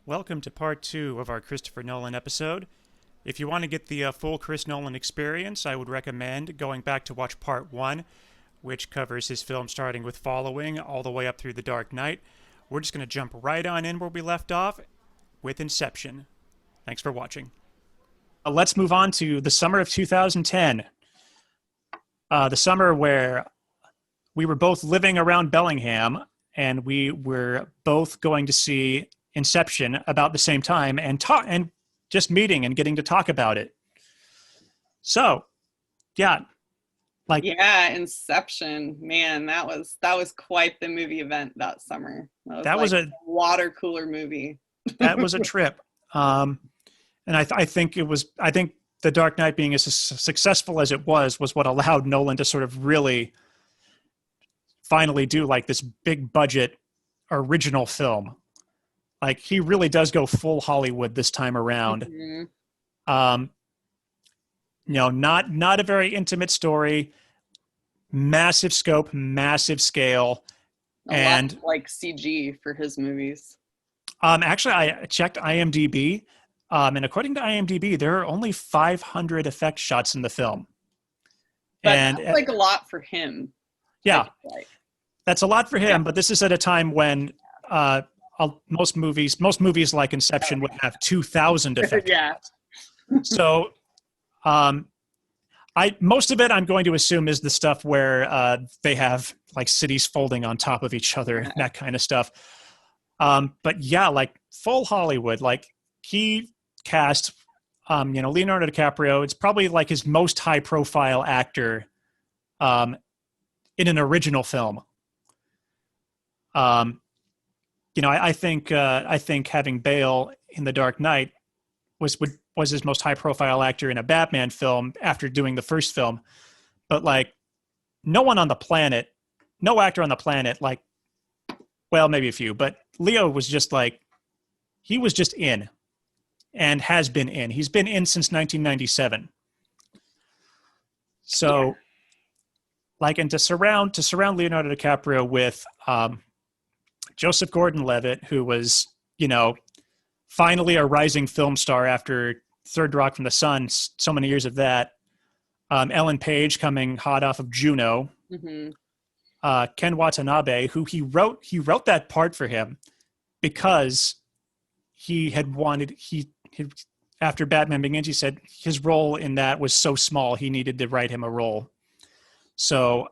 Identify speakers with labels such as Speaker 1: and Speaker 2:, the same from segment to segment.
Speaker 1: Welcome to part two of our Christopher Nolan episode. If you want to get the full Chris Nolan experience, I would recommend going back to watch part one, which covers his film starting with Following all the way up through The Dark Knight. We're just going to jump right on in where we left off with Inception. Thanks for watching. Let's move on to the summer of 2010. The summer where we were both living around Bellingham, and we were both going to see Inception about the same time and just meeting and getting to talk about it. So, yeah,
Speaker 2: Inception, man, that was quite the movie event that summer.
Speaker 1: that was a
Speaker 2: water cooler movie.
Speaker 1: that was a trip. And I think The Dark Knight being as successful as it was what allowed Nolan to sort of really finally do like this big budget original film. Like, he really does go full Hollywood this time around.
Speaker 2: Mm-hmm.
Speaker 1: Not a very intimate story, massive scope, massive scale,
Speaker 2: And like CG for his movies.
Speaker 1: Actually, I checked IMDb, and according to IMDb, there are only 500 effect shots in the film.
Speaker 2: But
Speaker 1: And
Speaker 2: that's like a lot for him.
Speaker 1: yeah, that's a lot for him. But this is at a time when most movies like Inception would have 2,000 effect shots. So, most of it I'm going to assume is the stuff where they have like cities folding on top of each other, that kind of stuff. But yeah, like full Hollywood, like he cast, Leonardo DiCaprio. It's probably like his most high profile actor, in an original film. I think having Bale in The Dark Knight was his most high profile actor in a Batman film after doing the first film. But like no actor on the planet, like, well, maybe a few, but Leo was just like, he was just in and has been in. He's been in since 1997. So like, and to surround Leonardo DiCaprio with Joseph Gordon-Levitt, who was, finally a rising film star after Third Rock from the Sun, so many years of that. Ellen Page coming hot off of Juno.
Speaker 2: Mm-hmm.
Speaker 1: Ken Watanabe, who he wrote that part for him because after Batman Begins, he said his role in that was so small, he needed to write him a role. So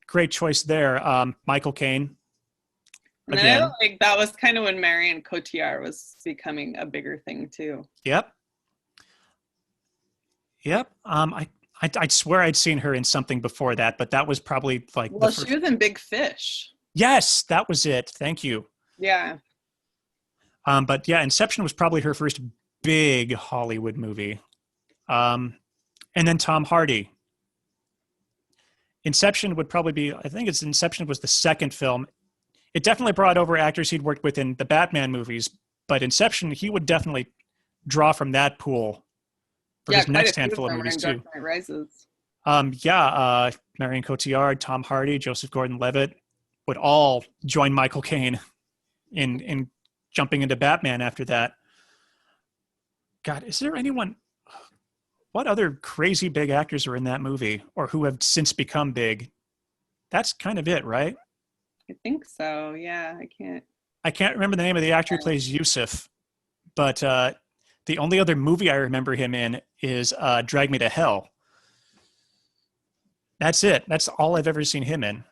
Speaker 1: great choice there. Michael Caine.
Speaker 2: And I feel like that was kind of when Marion Cotillard was becoming a bigger thing too.
Speaker 1: Yep. I'd swear I'd seen her in something before that, but that was probably like.
Speaker 2: Well, she was in Big Fish.
Speaker 1: Yes, that was it. Thank you.
Speaker 2: Yeah.
Speaker 1: But yeah, Inception was probably her first big Hollywood movie. And then Tom Hardy. Inception was the second film. It definitely brought over actors he'd worked with in the Batman movies, but Inception, he would definitely draw from that pool for his next handful of movies too.
Speaker 2: Dark Knight Rises.
Speaker 1: Marion Cotillard, Tom Hardy, Joseph Gordon-Levitt would all join Michael Caine in jumping into Batman after that. God, is there anyone? What other crazy big actors are in that movie or who have since become big? That's kind of it, right?
Speaker 2: I think so. Yeah,
Speaker 1: I can't remember the name of the actor who plays Yusuf, but the only other movie I remember him in is Drag Me to Hell. That's it. That's all I've ever seen him in.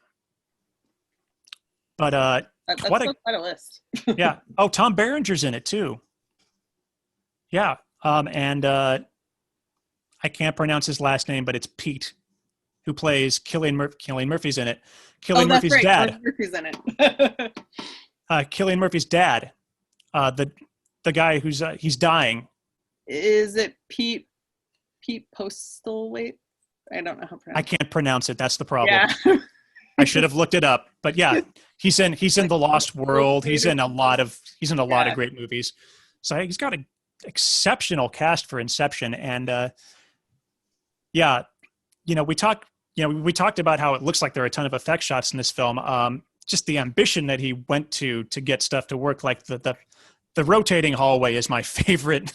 Speaker 1: But
Speaker 2: that's quite a list.
Speaker 1: Yeah. Oh, Tom Berenger's in it too. Yeah. And I can't pronounce his last name, but it's Pete, who plays Cillian Murphy's in it. Cillian Murphy's
Speaker 2: right.
Speaker 1: dad.
Speaker 2: Murphy's in it.
Speaker 1: Cillian Murphy's dad. The guy he's dying.
Speaker 2: Is it Pete Postlethwaite? I don't know how to pronounce.
Speaker 1: I can't pronounce it. That's the problem.
Speaker 2: Yeah.
Speaker 1: I should have looked it up. But yeah, he's in The Lost World. He's in a lot of great movies. So he's got an exceptional cast for Inception. And we talked about how it looks like there are a ton of effect shots in this film. Just the ambition that he went to get stuff to work, like the the rotating hallway is my favorite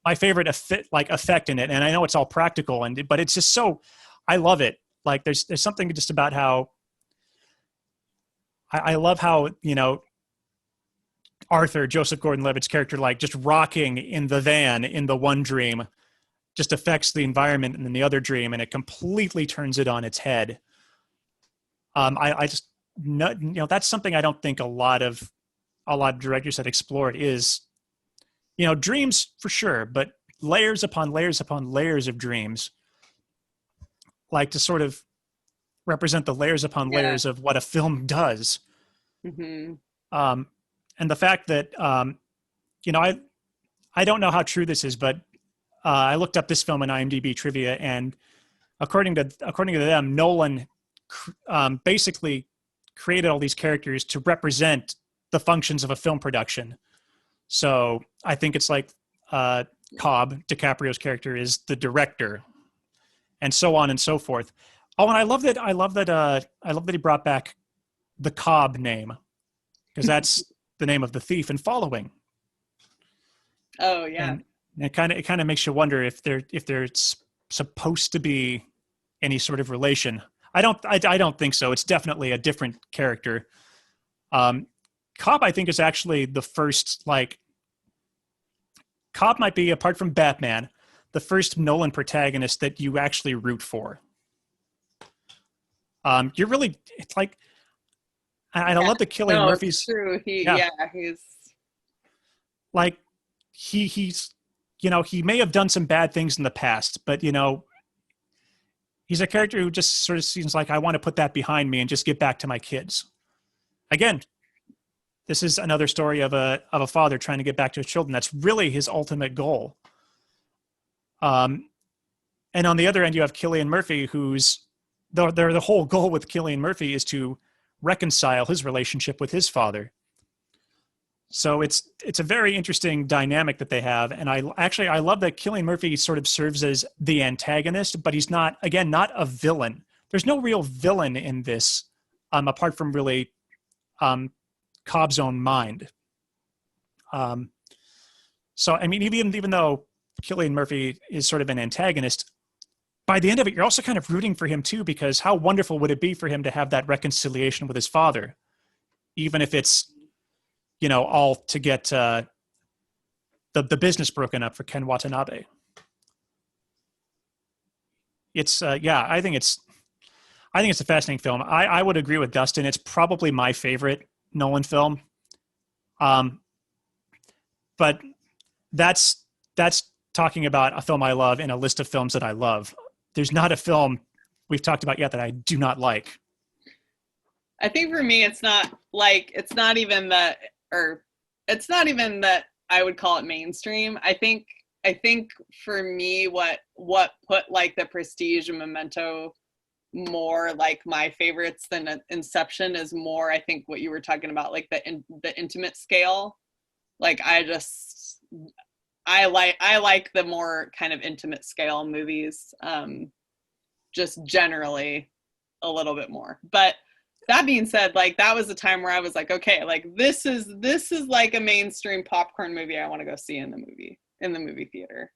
Speaker 1: effect in it. And I know it's all practical, but it's just so, I love it. Like there's something just about how I love how, Arthur, Joseph Gordon-Levitt's character, like just rocking in the van in the one dream just affects the environment in the other dream, and it completely turns it on its head. I just, that's something I don't think a lot of directors had explored is, dreams for sure, but layers upon layers upon layers of dreams, like to sort of represent the layers upon layers of what a film does.
Speaker 2: Mm-hmm.
Speaker 1: And the fact that, I don't know how true this is, but I looked up this film in IMDb trivia, and according to them, Nolan basically created all these characters to represent the functions of a film production. So I think it's like Cobb, DiCaprio's character, is the director, and so on and so forth. Oh, and I love that he brought back the Cobb name, because that's the name of the thief in Following.
Speaker 2: Oh yeah.
Speaker 1: And it kind of makes you wonder if there's supposed to be any sort of relation. I don't think so. It's definitely a different character. Cobb, I think, is actually the first, Cobb might be, apart from Batman, the first Nolan protagonist that you actually root for. You're really, it's like, I love the Cillian Murphy's.
Speaker 2: It's true. He's
Speaker 1: like, he's, he may have done some bad things in the past, but, he's a character who just sort of seems like, I want to put that behind me and just get back to my kids. Again, this is another story of a father trying to get back to his children. That's really his ultimate goal. And on the other end, you have Cillian Murphy, who's the whole goal with Cillian Murphy is to reconcile his relationship with his father. So it's a very interesting dynamic that they have. And I love that Cillian Murphy sort of serves as the antagonist, but he's not a villain. There's no real villain in this, apart from really Cobb's own mind. So, I mean, even though Cillian Murphy is sort of an antagonist, by the end of it, you're also kind of rooting for him too, because how wonderful would it be for him to have that reconciliation with his father, even if it's, all to get the business broken up for Ken Watanabe. It's I think it's a fascinating film. I would agree with Dustin. It's probably my favorite Nolan film. But that's talking about a film I love in a list of films that I love. There's not a film we've talked about yet that I do not like.
Speaker 2: I think for me, it's not even that I would call it mainstream. I think for me, what put like The Prestige and Memento more like my favorites than Inception is more, I think, what you were talking about, like the intimate scale. Like I like the more kind of intimate scale movies, just generally a little bit more. But that being said, like that was the time where I was like, okay, like this is like a mainstream popcorn movie I want to go see in the movie theater.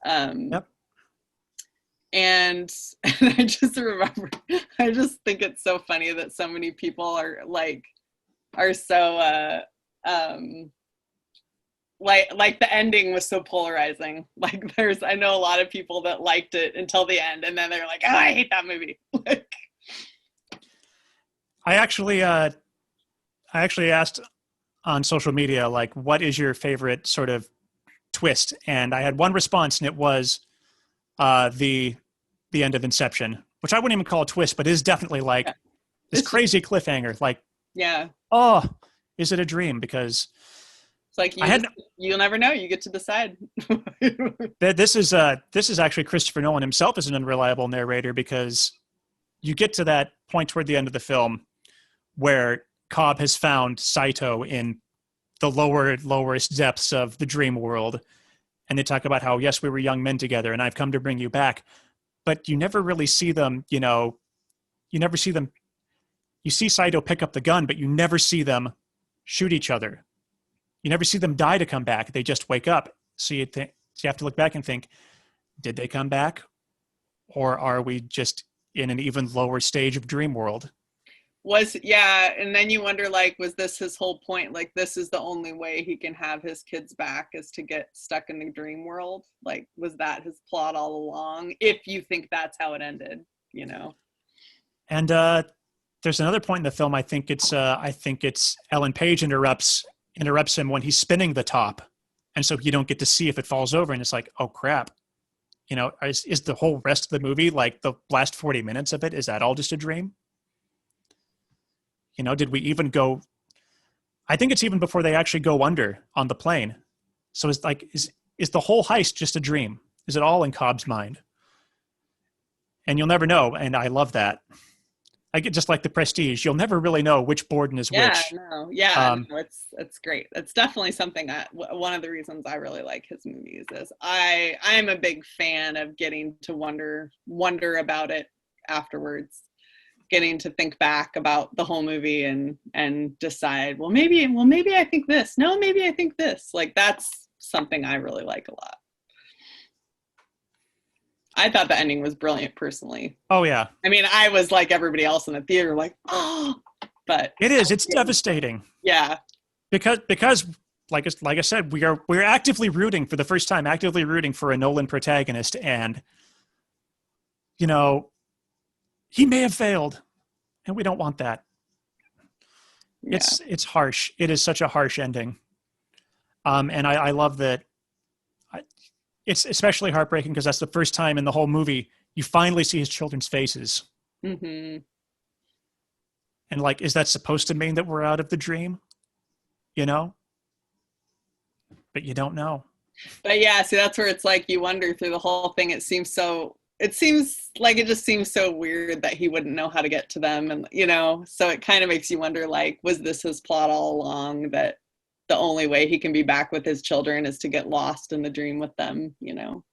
Speaker 1: Yep.
Speaker 2: And I just remember, I just think it's so funny that so many people are so like the ending was so polarizing. Like I know a lot of people that liked it until the end, and then they're like, oh, I hate that movie. Like,
Speaker 1: I actually asked on social media, like, what is your favorite sort of twist? And I had one response, and it was the end of Inception, which I wouldn't even call a twist, but it is definitely like this crazy cliffhanger. Like, oh, is it a dream? Because
Speaker 2: it's like you'll never know. You get to decide.
Speaker 1: This is actually Christopher Nolan himself is an unreliable narrator, because you get to that point toward the end of the film where Cobb has found Saito in the lowest depths of the dream world. And they talk about how, yes, we were young men together and I've come to bring you back. But you never really see them, you never see them. You see Saito pick up the gun, but you never see them shoot each other. You never see them die to come back. They just wake up. So you have to look back and think, did they come back? Or are we just in an even lower stage of dream world?
Speaker 2: And then you wonder, like, was this his whole point? Like, this is the only way he can have his kids back, is to get stuck in the dream world? Like, was that his plot all along? If you think that's how it ended, you know?
Speaker 1: And there's another point in the film. I think it's Ellen Page interrupts him when he's spinning the top, and so you don't get to see if it falls over. And it's like, oh crap, you know, is the whole rest of the movie, like the last 40 minutes of it, is that all just a dream? You know, did we even go? I think it's even before they actually go under on the plane. So it's like, is the whole heist just a dream? Is it all in Cobb's mind? And you'll never know. And I love that. I get just like The Prestige. You'll never really know which Borden is which.
Speaker 2: It's great. It's definitely something one of the reasons I really like his movies is I am a big fan of getting to wonder about it afterwards, getting to think back about the whole movie and decide, well, maybe I think this. No, maybe I think this. Like, that's something I really like a lot. I thought the ending was brilliant, personally.
Speaker 1: Oh yeah.
Speaker 2: I mean, I was like everybody else in the theater, like, oh, but
Speaker 1: it is. It's devastating.
Speaker 2: Yeah.
Speaker 1: Because like I said, we're actively rooting for the first time, actively rooting for a Nolan protagonist, and you know, he may have failed, and we don't want that. Yeah. It's harsh. It is such a harsh ending. And I love that. It's especially heartbreaking because that's the first time in the whole movie you finally see his children's faces.
Speaker 2: Mm-hmm.
Speaker 1: And like, is that supposed to mean that we're out of the dream? You know? But you don't know.
Speaker 2: But yeah, see, that's where it's like you wonder through the whole thing. It seems like it just seems so weird that he wouldn't know how to get to them. And, you know, so it kind of makes you wonder, like, was this his plot all along, that the only way he can be back with his children is to get lost in the dream with them, you know?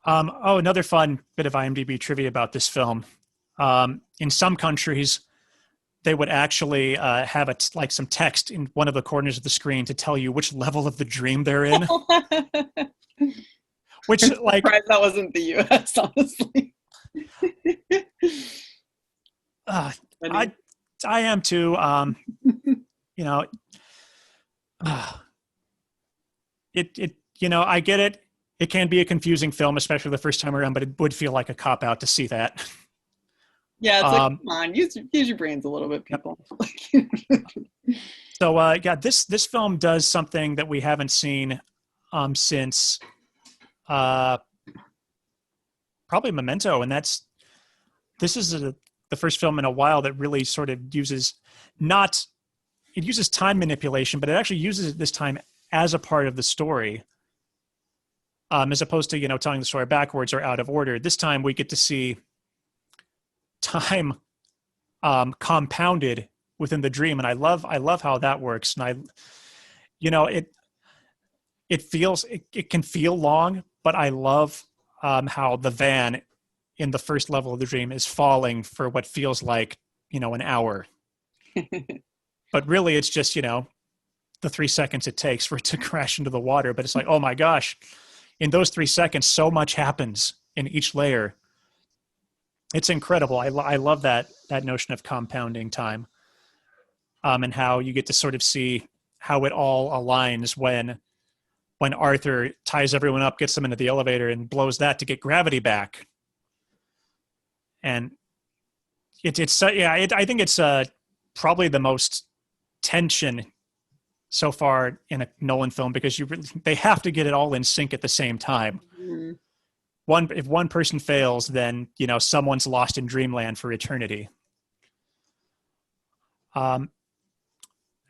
Speaker 1: Another fun bit of IMDb trivia about this film. In some countries, they would actually have some text in one of the corners of the screen to tell you which level of the dream they're in. Which, like,
Speaker 2: surprised that wasn't the U.S., honestly.
Speaker 1: I am too. You know, I get it. It can be a confusing film, especially the first time around, but it would feel like a cop out to see that.
Speaker 2: Yeah, it's like, come on, use your brains a little bit, people.
Speaker 1: Yep. So, this film does something that we haven't seen since probably Memento, and this is the first film in a while that really sort of uses time manipulation, but it actually uses it this time as a part of the story, as opposed to, you know, telling the story backwards or out of order. This time we get to see time compounded within the dream, and I love how that works. And it can feel long, but I love how the van in the first level of the dream is falling for what feels like, you know, an hour. But really, it's just, you know, the 3 seconds it takes for it to crash into the water. But it's like, oh my gosh, in those 3 seconds, so much happens in each layer. It's incredible. I love that notion of compounding time, and how you get to sort of see how it all aligns when Arthur ties everyone up, gets them into the elevator, and blows that to get gravity back. And I think it's probably the most tension so far in a Nolan film, because they have to get it all in sync at the same time.
Speaker 2: Mm-hmm.
Speaker 1: If one person fails, then, you know, someone's lost in dreamland for eternity. And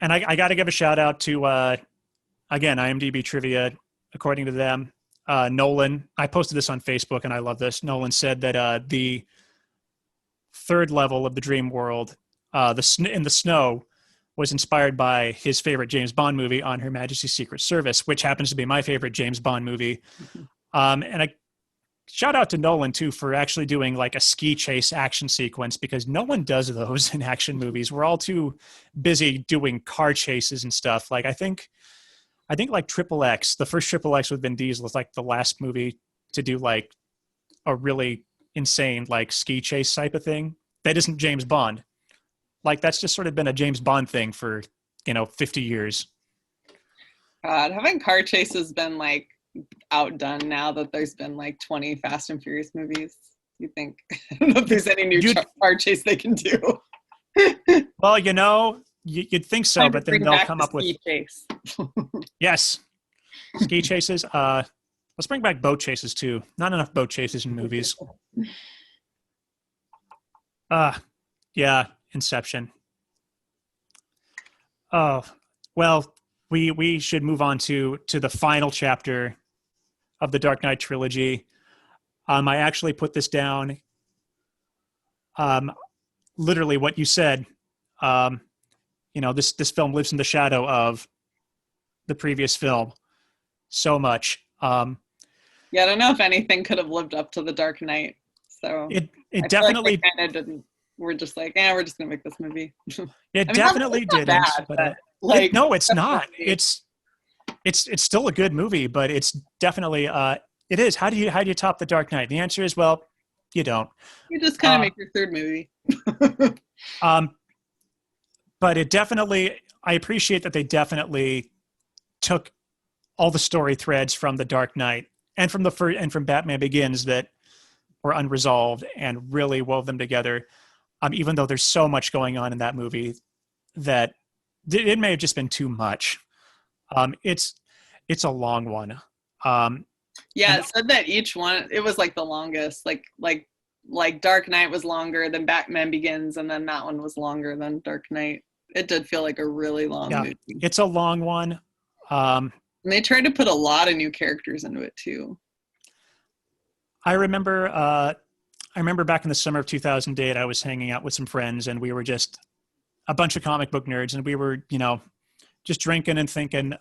Speaker 1: I got to give a shout out to again, IMDb trivia. According to them, Nolan, I posted this on Facebook and I love this. Nolan said that the third level of the dream world, in the snow, was inspired by his favorite James Bond movie, On Her Majesty's Secret Service, which happens to be my favorite James Bond movie. And shout out to Nolan too for actually doing like a ski chase action sequence, because no one does those in action movies. We're all too busy doing car chases and stuff. Like I think like Triple X, the first Triple X with Vin Diesel is like the last movie to do like a really insane like ski chase type of thing. That isn't James Bond. Like that's just sort of been a James Bond thing for, 50 years.
Speaker 2: God, haven't car chases been like outdone now that there's been like 20 Fast and Furious movies? You think I don't know if there's any new car chase they can do?
Speaker 1: Well, you'd think so, but then they'll come up with
Speaker 2: ski chase.
Speaker 1: Yes, ski chases. Let's bring back boat chases too. Not enough boat chases in movies. Yeah, Inception. Oh, well, we should move on to the final chapter of the Dark Knight trilogy. I actually put this down. Literally what you said. This film lives in the shadow of the previous film so much.
Speaker 2: Yeah, I don't know if anything could have lived up to the Dark Knight. So
Speaker 1: it definitely
Speaker 2: like kind of didn't. We're just like, we're just gonna make this movie.
Speaker 1: It definitely didn't.
Speaker 2: Bad, but like,
Speaker 1: no, it's not. It's still a good movie, but it's definitely it is. How do you top the Dark Knight? The answer is, well, you don't.
Speaker 2: You just kind of make your third movie.
Speaker 1: But it definitely, I appreciate that they definitely took all the story threads from the Dark Knight and from from Batman Begins that were unresolved and really wove them together. Even though there's so much going on in that movie that it may have just been too much. It's a long one.
Speaker 2: It said that each one, it was like the longest, like Dark Knight was longer than Batman Begins, and then that one was longer than Dark Knight. It did feel like a really long movie.
Speaker 1: It's a long one.
Speaker 2: And they tried to put a lot of new characters into it too.
Speaker 1: I remember back in the summer of 2008, I was hanging out with some friends, and we were just a bunch of comic book nerds, and we were, just drinking and thinking,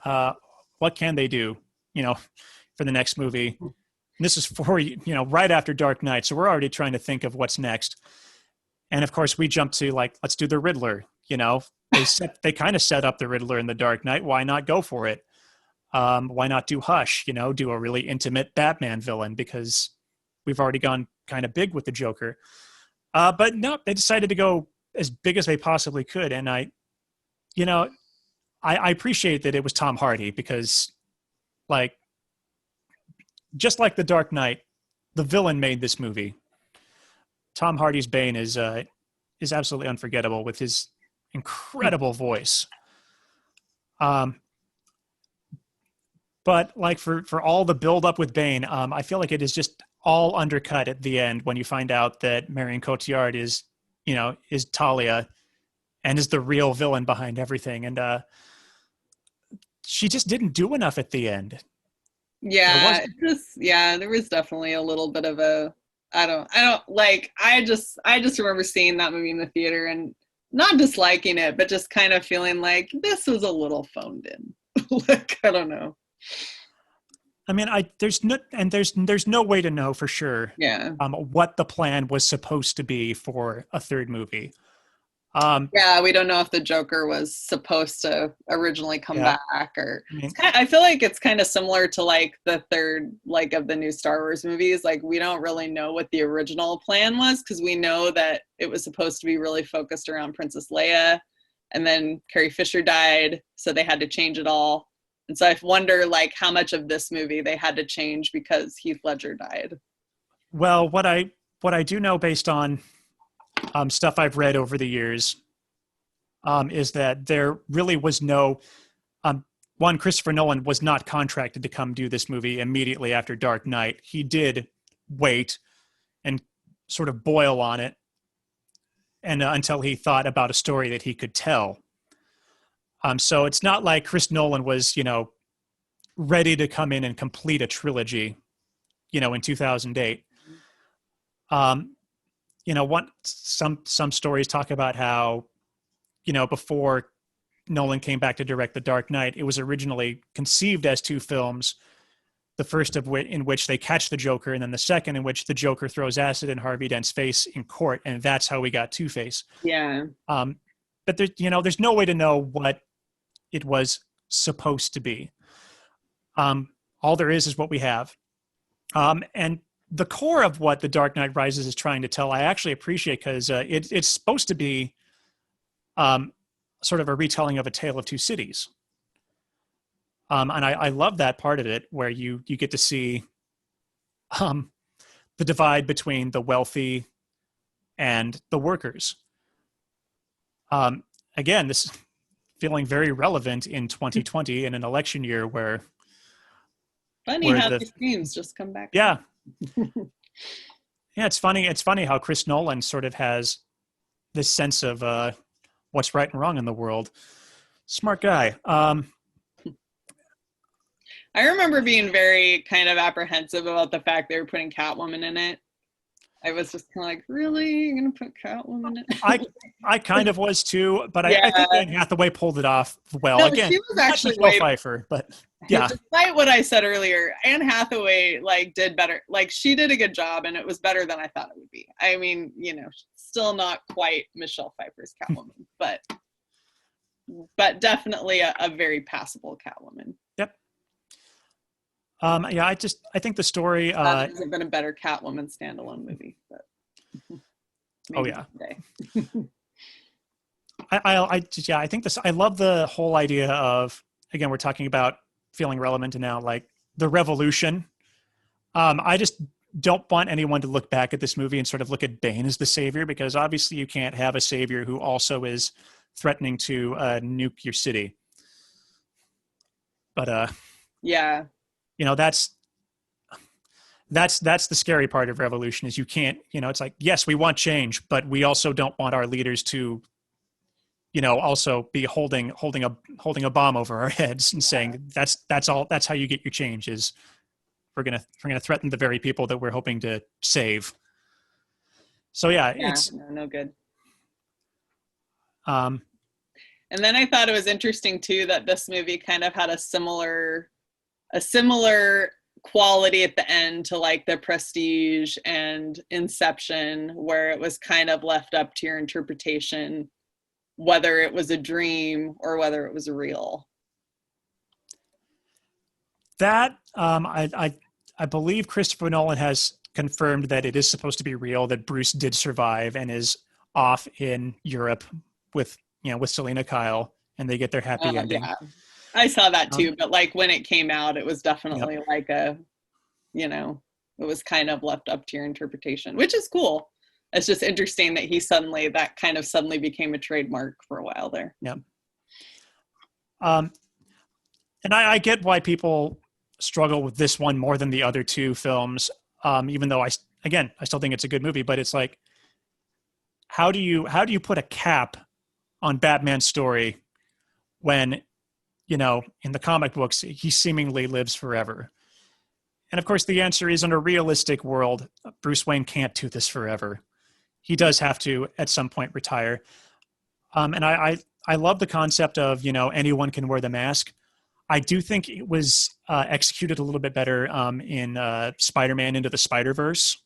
Speaker 1: what can they do, for the next movie? And this is right after Dark Knight, so we're already trying to think of what's next. And of course, we jumped to like, let's do the Riddler. They kind of set up the Riddler in the Dark Knight. Why not go for it? Why not do Hush? Do a really intimate Batman villain, because we've already gone kind of big with the Joker. But no, they decided to go as big as they possibly could. And I appreciate that it was Tom Hardy, because like, just like the Dark Knight, the villain made this movie. Tom Hardy's Bane is absolutely unforgettable with his incredible voice. But like for all the build up with Bane, I feel like it is just all undercut at the end when you find out that Marion Cotillard is Talia and is the real villain behind everything. And she just didn't do enough at the end.
Speaker 2: Yeah, there was definitely a little bit of a, I just remember seeing that movie in the theater and not disliking it, but just kind of feeling like this was a little phoned in. Like, I don't know.
Speaker 1: I mean, there's no way to know for sure.
Speaker 2: Yeah.
Speaker 1: What the plan was supposed to be for a third movie.
Speaker 2: We don't know if the Joker was supposed to originally come back, or I feel like it's kind of similar to like the third of the new Star Wars movies. Like, we don't really know what the original plan was, because we know that it was supposed to be really focused around Princess Leia, and then Carrie Fisher died, so they had to change it all. And so I wonder like how much of this movie they had to change because Heath Ledger died.
Speaker 1: Well, what I do know based on stuff I've read over the years is that there really was no Christopher Nolan was not contracted to come do this movie immediately after Dark Knight. He did wait and sort of boil on it, and until he thought about a story that he could tell. So it's not like Chris Nolan was, ready to come in and complete a trilogy, in 2008. Some stories talk about how, before Nolan came back to direct The Dark Knight, it was originally conceived as two films. The first of which in which they catch the Joker, and then the second in which the Joker throws acid in Harvey Dent's face in court, and that's how we got Two-Face.
Speaker 2: Yeah.
Speaker 1: But there's no way to know what it was supposed to be. All there is what we have. And the core of what The Dark Knight Rises is trying to tell, I actually appreciate, because it's supposed to be sort of a retelling of A Tale of Two Cities. And I love that part of it, where you get to see the divide between the wealthy and the workers. Again, this feeling very relevant in 2020 in an election year where
Speaker 2: how these themes just come back.
Speaker 1: Yeah. Yeah, it's funny. It's funny how Chris Nolan sort of has this sense of what's right and wrong in the world. Smart guy.
Speaker 2: I remember being very kind of apprehensive about the fact they were putting Catwoman in it. I was just kind of like, really? You're going to put Catwoman in it?
Speaker 1: I kind of was too, but I think Anne Hathaway pulled it off well.
Speaker 2: No,
Speaker 1: again,
Speaker 2: she was actually
Speaker 1: Michelle Pfeiffer, but yeah.
Speaker 2: Despite what I said earlier, Anne Hathaway did better. She did a good job, and it was better than I thought it would be. I mean, still not quite Michelle Pfeiffer's Catwoman, but definitely a very passable Catwoman.
Speaker 1: Yep. I think the story
Speaker 2: hasn't been a better Catwoman standalone movie, but
Speaker 1: oh yeah. I think this. I love the whole idea of, again, we're talking about feeling relevant to now, like the revolution. I just don't want anyone to look back at this movie and sort of look at Bane as the savior, because obviously you can't have a savior who also is threatening to nuke your city. But
Speaker 2: yeah.
Speaker 1: That's the scary part of revolution, is you can't, it's like, yes, we want change, but we also don't want our leaders to, also be holding a bomb over our heads and saying that's how you get your change, is we're going to threaten the very people that we're hoping to save. So it's
Speaker 2: no good.
Speaker 1: And
Speaker 2: then I thought it was interesting too that this movie kind of had a similar quality at the end to The Prestige and Inception, where it was kind of left up to your interpretation whether it was a dream or whether it was real.
Speaker 1: That I believe Christopher Nolan has confirmed that it is supposed to be real, that Bruce did survive and is off in Europe with Selena Kyle, and they get their happy ending.
Speaker 2: Yeah. I saw that too, but when it came out, it was definitely it was kind of left up to your interpretation, which is cool. It's just interesting that that kind of suddenly became a trademark for a while there.
Speaker 1: Yeah. And I get why people struggle with this one more than the other two films. Even though I still think it's a good movie, but it's like, how do you put a cap on Batman's story when, in the comic books, he seemingly lives forever? And of course, the answer is, in a realistic world, Bruce Wayne can't do this forever. He does have to, at some point, retire. And I love the concept of, anyone can wear the mask. I do think it was executed a little bit better in Spider-Man Into the Spider-Verse.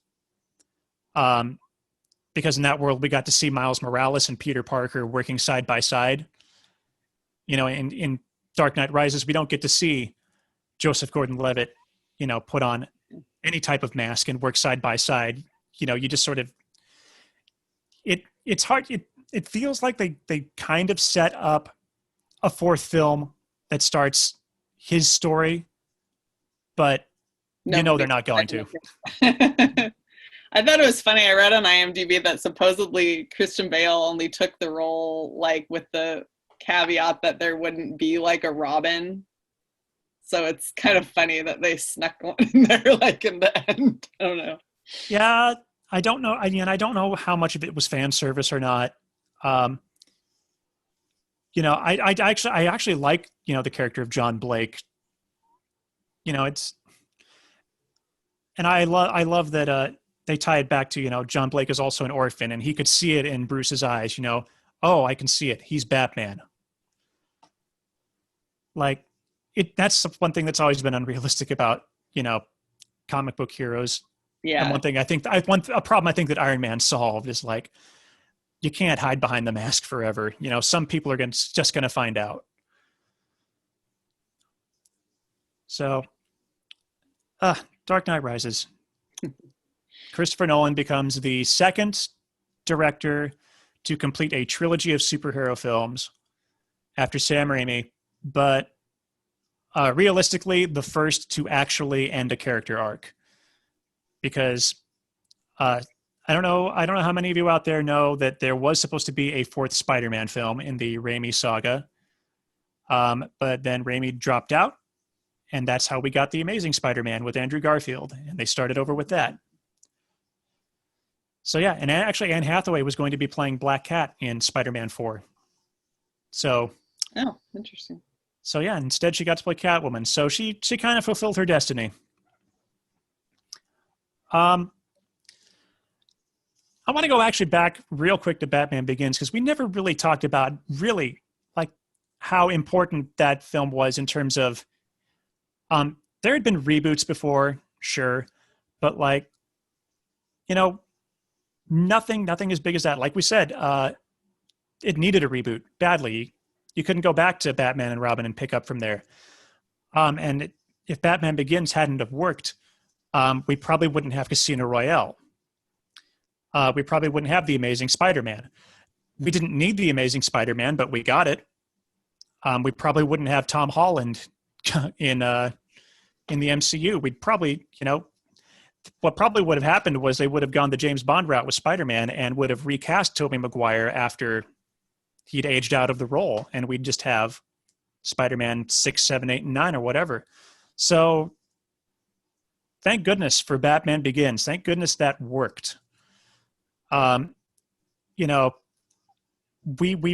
Speaker 1: Because in that world, we got to see Miles Morales and Peter Parker working side by side. In Dark Knight Rises, we don't get to see Joseph Gordon-Levitt, put on any type of mask and work side by side. You just sort of, it's hard. It feels like they kind of set up a fourth film that starts his story, but they're not going to.
Speaker 2: I thought it was funny. I read on IMDb that supposedly Christian Bale only took the role with the caveat that there wouldn't be a Robin. So it's kind of funny that they snuck one in there in the end. I don't know.
Speaker 1: Yeah, I don't know. I don't know how much of it was fan service or not. I actually like, the character of John Blake. It's, and I love that they tie it back to, John Blake is also an orphan, and he could see it in Bruce's eyes, oh, I can see it. He's Batman. That's one thing that's always been unrealistic about, comic book heroes.
Speaker 2: Yeah.
Speaker 1: And one thing a problem I think that Iron Man solved is like, you can't hide behind the mask forever. Some people are just going to find out. So, Dark Knight Rises. Christopher Nolan becomes the second director to complete a trilogy of superhero films after Sam Raimi, but realistically, the first to actually end a character arc. Because I don't know how many of you out there know that there was supposed to be a fourth Spider-Man film in the Raimi saga, but then Raimi dropped out, and that's how we got the Amazing Spider-Man with Andrew Garfield, and they started over with that. So yeah, and actually Anne Hathaway was going to be playing Black Cat in Spider-Man 4. So.
Speaker 2: Oh, interesting.
Speaker 1: So yeah, instead she got to play Catwoman. So she kind of fulfilled her destiny. I want to go actually back real quick to Batman Begins, because we never really talked about really like how important that film was in terms of there had been reboots before, sure, but like, nothing as big as that. Like we said, it needed a reboot badly. You couldn't go back to Batman and Robin and pick up from there. If Batman Begins hadn't have worked, we probably wouldn't have Casino Royale. We probably wouldn't have The Amazing Spider-Man. We didn't need The Amazing Spider-Man, but we got it. We probably wouldn't have Tom Holland in the MCU. We'd probably, what probably would have happened was they would have gone the James Bond route with Spider-Man and would have recast Tobey Maguire after he'd aged out of the role, and we'd just have Spider-Man 6, 7, 8, and 9 or whatever. So thank goodness for Batman Begins. Thank goodness that worked. We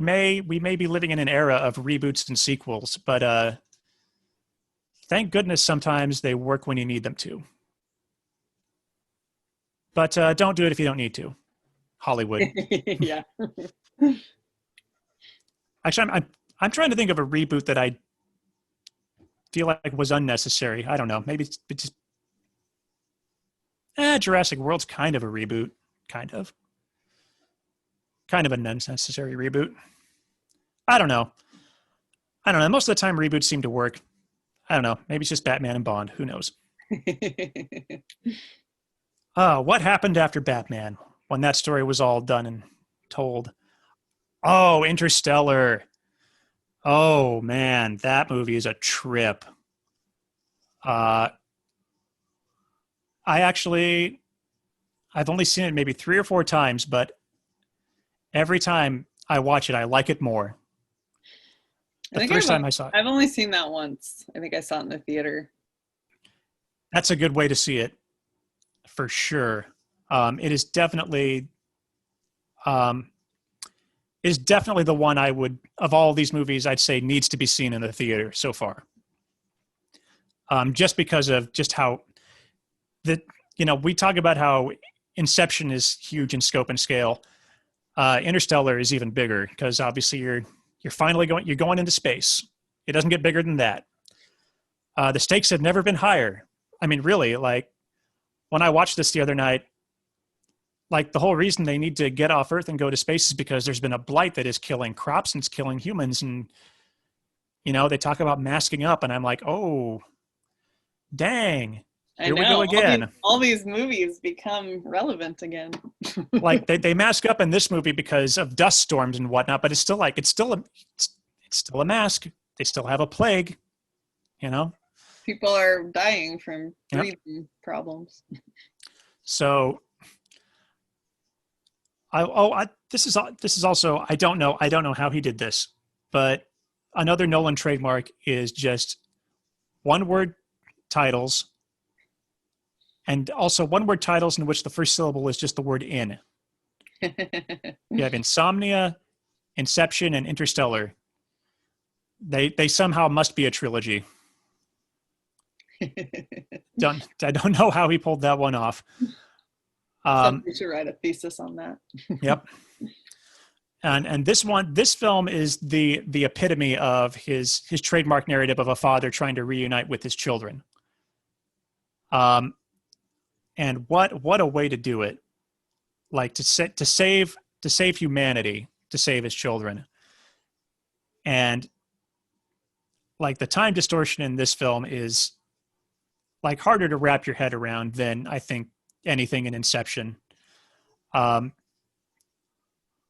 Speaker 1: may be living in an era of reboots and sequels, but thank goodness sometimes they work when you need them to. But don't do it if you don't need to. Hollywood.
Speaker 2: Yeah.
Speaker 1: Actually, I'm trying to think of a reboot that I feel like was unnecessary. I don't know. Maybe it's just Jurassic World's kind of a reboot. Kind of an unnecessary reboot. I don't know. Most of the time reboots seem to work. I don't know. Maybe it's just Batman and Bond. Who knows? What happened after Batman when that story was all done and told? Oh, Interstellar. Oh, man, that movie is a trip. I've only seen it maybe 3 or 4 times, but every time I watch it, I like it more. The first time I saw it.
Speaker 2: I've only seen that once. I think I saw it in the theater.
Speaker 1: That's a good way to see it, for sure. It is definitely the one I would, of all these movies, I'd say needs to be seen in the theater so far. Just because of just how we talk about how Inception is huge in scope and scale. Interstellar is even bigger because obviously you're going into space. It doesn't get bigger than that. The stakes have never been higher. I mean, really, like when I watched this the other night, like the whole reason they need to get off Earth and go to space is because there's been a blight that is killing crops and it's killing humans. And, they talk about masking up and I'm like, oh, dang. Here we go again.
Speaker 2: All these movies become relevant again.
Speaker 1: Like they mask up in this movie because of dust storms and whatnot, but it's still a mask. They still have a plague,
Speaker 2: People are dying from breathing problems.
Speaker 1: So, this is also, I don't know how he did this, but another Nolan trademark is just one-word titles. And also one-word titles in which the first syllable is just the word in. You have Insomnia, Inception, and Interstellar. They somehow must be a trilogy. I don't know how he pulled that one off.
Speaker 2: Somebody should write a thesis on that.
Speaker 1: Yep. And this film is the epitome of his trademark narrative of a father trying to reunite with his children. Um, and what a way to do it! Like to save humanity, to save his children, and like the time distortion in this film is like harder to wrap your head around than I think anything in Inception. Um,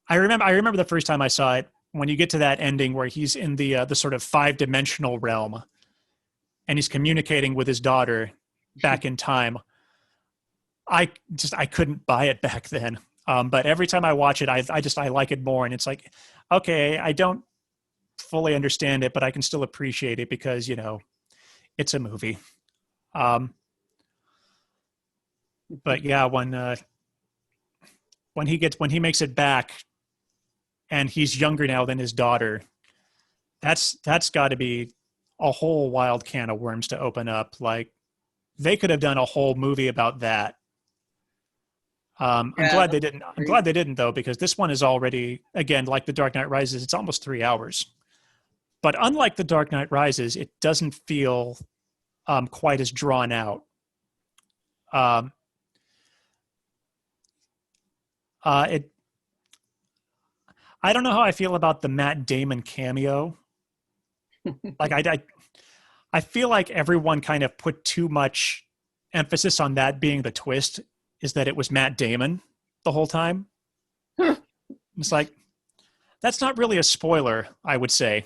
Speaker 1: I remember the first time I saw it when you get to that ending where he's in the sort of 5-dimensional realm and he's communicating with his daughter back in time. I couldn't buy it back then. But every time I watch it, I like it more, and it's like, okay, I don't fully understand it, but I can still appreciate it because it's a movie. Um, but yeah, when he makes it back and he's younger now than his daughter, that's got to be a whole wild can of worms to open up. Like they could have done a whole movie about that. I'm
Speaker 2: Yeah,
Speaker 1: glad they
Speaker 2: that's
Speaker 1: didn't. I'm
Speaker 2: great.
Speaker 1: glad they didn't though, because this one is already, again, like The Dark Knight Rises. It's almost 3 hours. But unlike The Dark Knight Rises, it doesn't feel quite as drawn out. Um, it. I don't know how I feel about the Matt Damon cameo. Like I feel like everyone kind of put too much emphasis on that being the twist, is that it was Matt Damon the whole time. It's like that's not really a spoiler, I would say.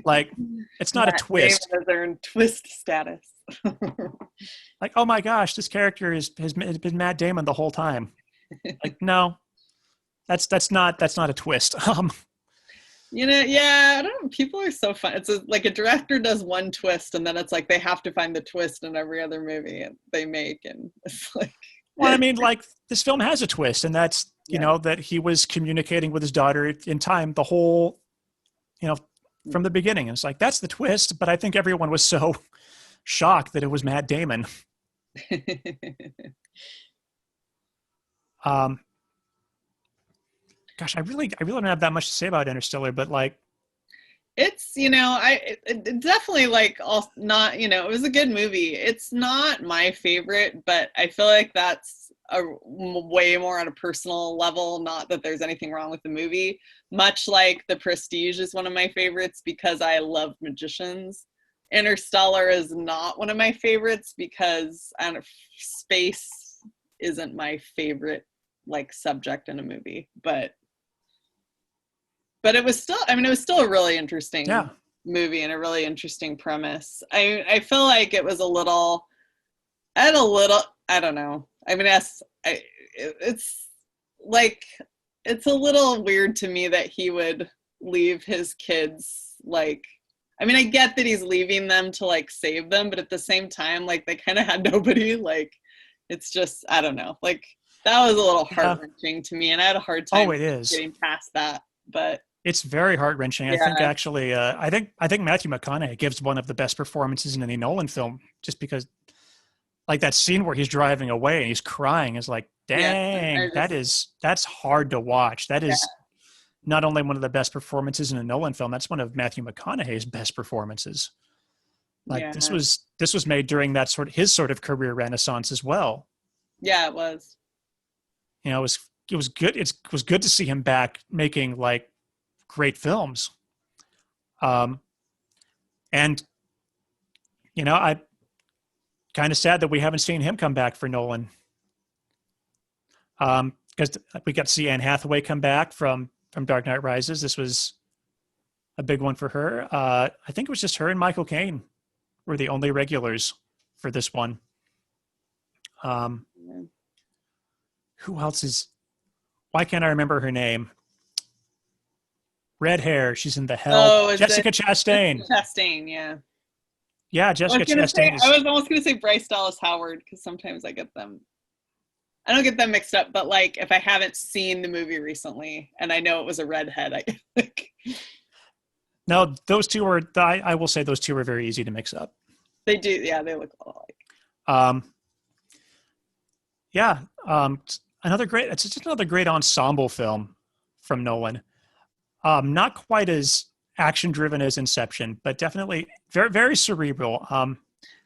Speaker 1: Like it's not a
Speaker 2: Matt Damon
Speaker 1: twist.
Speaker 2: has earned twist status.
Speaker 1: Like, oh my gosh, this character has been Matt Damon the whole time. Like, no, that's not a twist.
Speaker 2: Yeah, I don't know. People are so fun. Like a director does one twist, and then it's like they have to find the twist in every other movie they make, and it's like,
Speaker 1: Well, I mean, like this film has a twist, and that's
Speaker 2: yeah,
Speaker 1: that he was communicating with his daughter in time the whole, you know, from the beginning. And it's like that's the twist, but I think everyone was so shocked that it was Matt Damon. Um, gosh, I really don't have that much to say about Interstellar, but like,
Speaker 2: it's it definitely like all not it was a good movie. It's not my favorite, but I feel like that's way more on a personal level. Not that there's anything wrong with the movie. Much like The Prestige is one of my favorites because I love magicians. Interstellar is not one of my favorites because space isn't my favorite like subject in a movie, but it was still, I mean, it was still a really interesting
Speaker 1: yeah,
Speaker 2: movie and a really interesting premise. I feel like it was a little, at a little, I don't know. I mean, it's like, it's a little weird to me that he would leave his kids, like, I mean, I get that he's leaving them to like save them, but at the same time, like they kind of had nobody, like, it's just, I don't know. Like that was a little
Speaker 1: yeah.
Speaker 2: heart-wrenching to me and I had a hard
Speaker 1: Oh,
Speaker 2: time
Speaker 1: it is.
Speaker 2: getting past that, but
Speaker 1: It's very heart wrenching. I think
Speaker 2: yeah.
Speaker 1: actually, I think Matthew McConaughey gives one of the best performances in any Nolan film, just because like that scene where he's driving away and he's crying is like,
Speaker 2: Yeah, I
Speaker 1: dang,
Speaker 2: just
Speaker 1: that's hard to watch. That
Speaker 2: yeah,
Speaker 1: is not only one of the best performances in a Nolan film, that's one of Matthew McConaughey's best performances. Like
Speaker 2: yeah,
Speaker 1: this was made during that his sort of career renaissance as well.
Speaker 2: yeah. It was.
Speaker 1: It was good. It was good to see him back making like great films. Um, and I kind of sad that we haven't seen him come back for Nolan. Because we got to see Anne Hathaway come back from Dark Knight Rises. This was a big one for her. I think it was just her and Michael Caine were the only regulars for this one. Um,
Speaker 2: Yeah.
Speaker 1: who else is? Why can't I remember her name? Red hair. She's in The Help.
Speaker 2: Oh, is it
Speaker 1: Jessica Chastain.
Speaker 2: Chastain? Yeah.
Speaker 1: Yeah, Jessica Chastain
Speaker 2: I
Speaker 1: is.
Speaker 2: was almost gonna say Bryce Dallas Howard because sometimes I get them. I don't get them mixed up, but like if I haven't seen the movie recently and I know it was a redhead, I like
Speaker 1: No, those two are. I will say those two are very easy to mix up.
Speaker 2: they do. Yeah, they look alike.
Speaker 1: Um, yeah, another great. It's just another great ensemble film from Nolan. Not quite as action driven as Inception, but definitely very very cerebral.
Speaker 2: I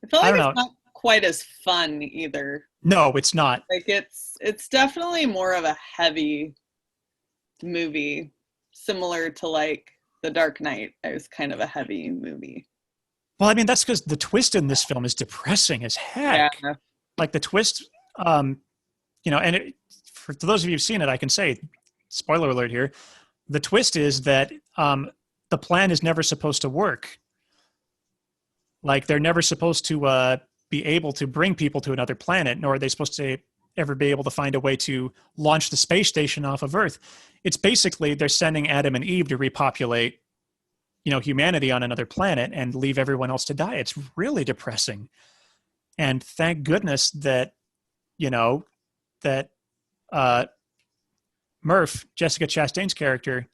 Speaker 2: feel
Speaker 1: I
Speaker 2: like
Speaker 1: don't
Speaker 2: it's
Speaker 1: know.
Speaker 2: not quite as fun either.
Speaker 1: No, it's not.
Speaker 2: Like it's definitely more of a heavy movie, similar to like The Dark Knight. It was kind of a heavy movie.
Speaker 1: Well, I mean, that's because the twist in this film is depressing as
Speaker 2: Yeah.
Speaker 1: heck. Like the twist, and for those of you who've seen it, I can say, spoiler alert here, the twist is that the plan is never supposed to work. Like they're never supposed to be able to bring people to another planet, nor are they supposed to ever be able to find a way to launch the space station off of Earth. It's basically they're sending Adam and Eve to repopulate, humanity on another planet and leave everyone else to die. It's really depressing. And thank goodness that, that Murph, Jessica Chastain's character,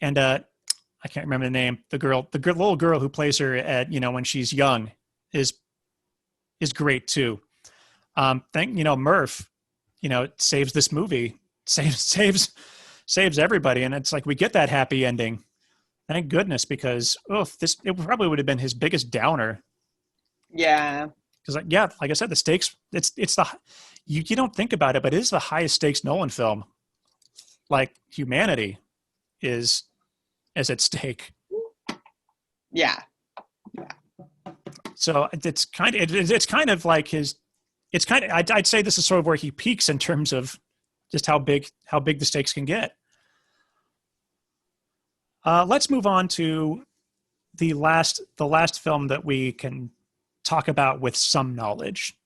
Speaker 1: and I can't remember the name, the little girl who plays her at, when she's young is great too. Murph, saves this movie, saves everybody. And it's like, we get that happy ending. Thank goodness, because it probably would have been his biggest downer.
Speaker 2: Yeah.
Speaker 1: Because like I said, the stakes, you don't think about it, but it is the highest stakes Nolan film. Like humanity is at stake.
Speaker 2: Yeah.
Speaker 1: So it's kind of like I'd say this is sort of where he peaks in terms of just how big the stakes can get. Let's move on to the last film that we can talk about with some knowledge.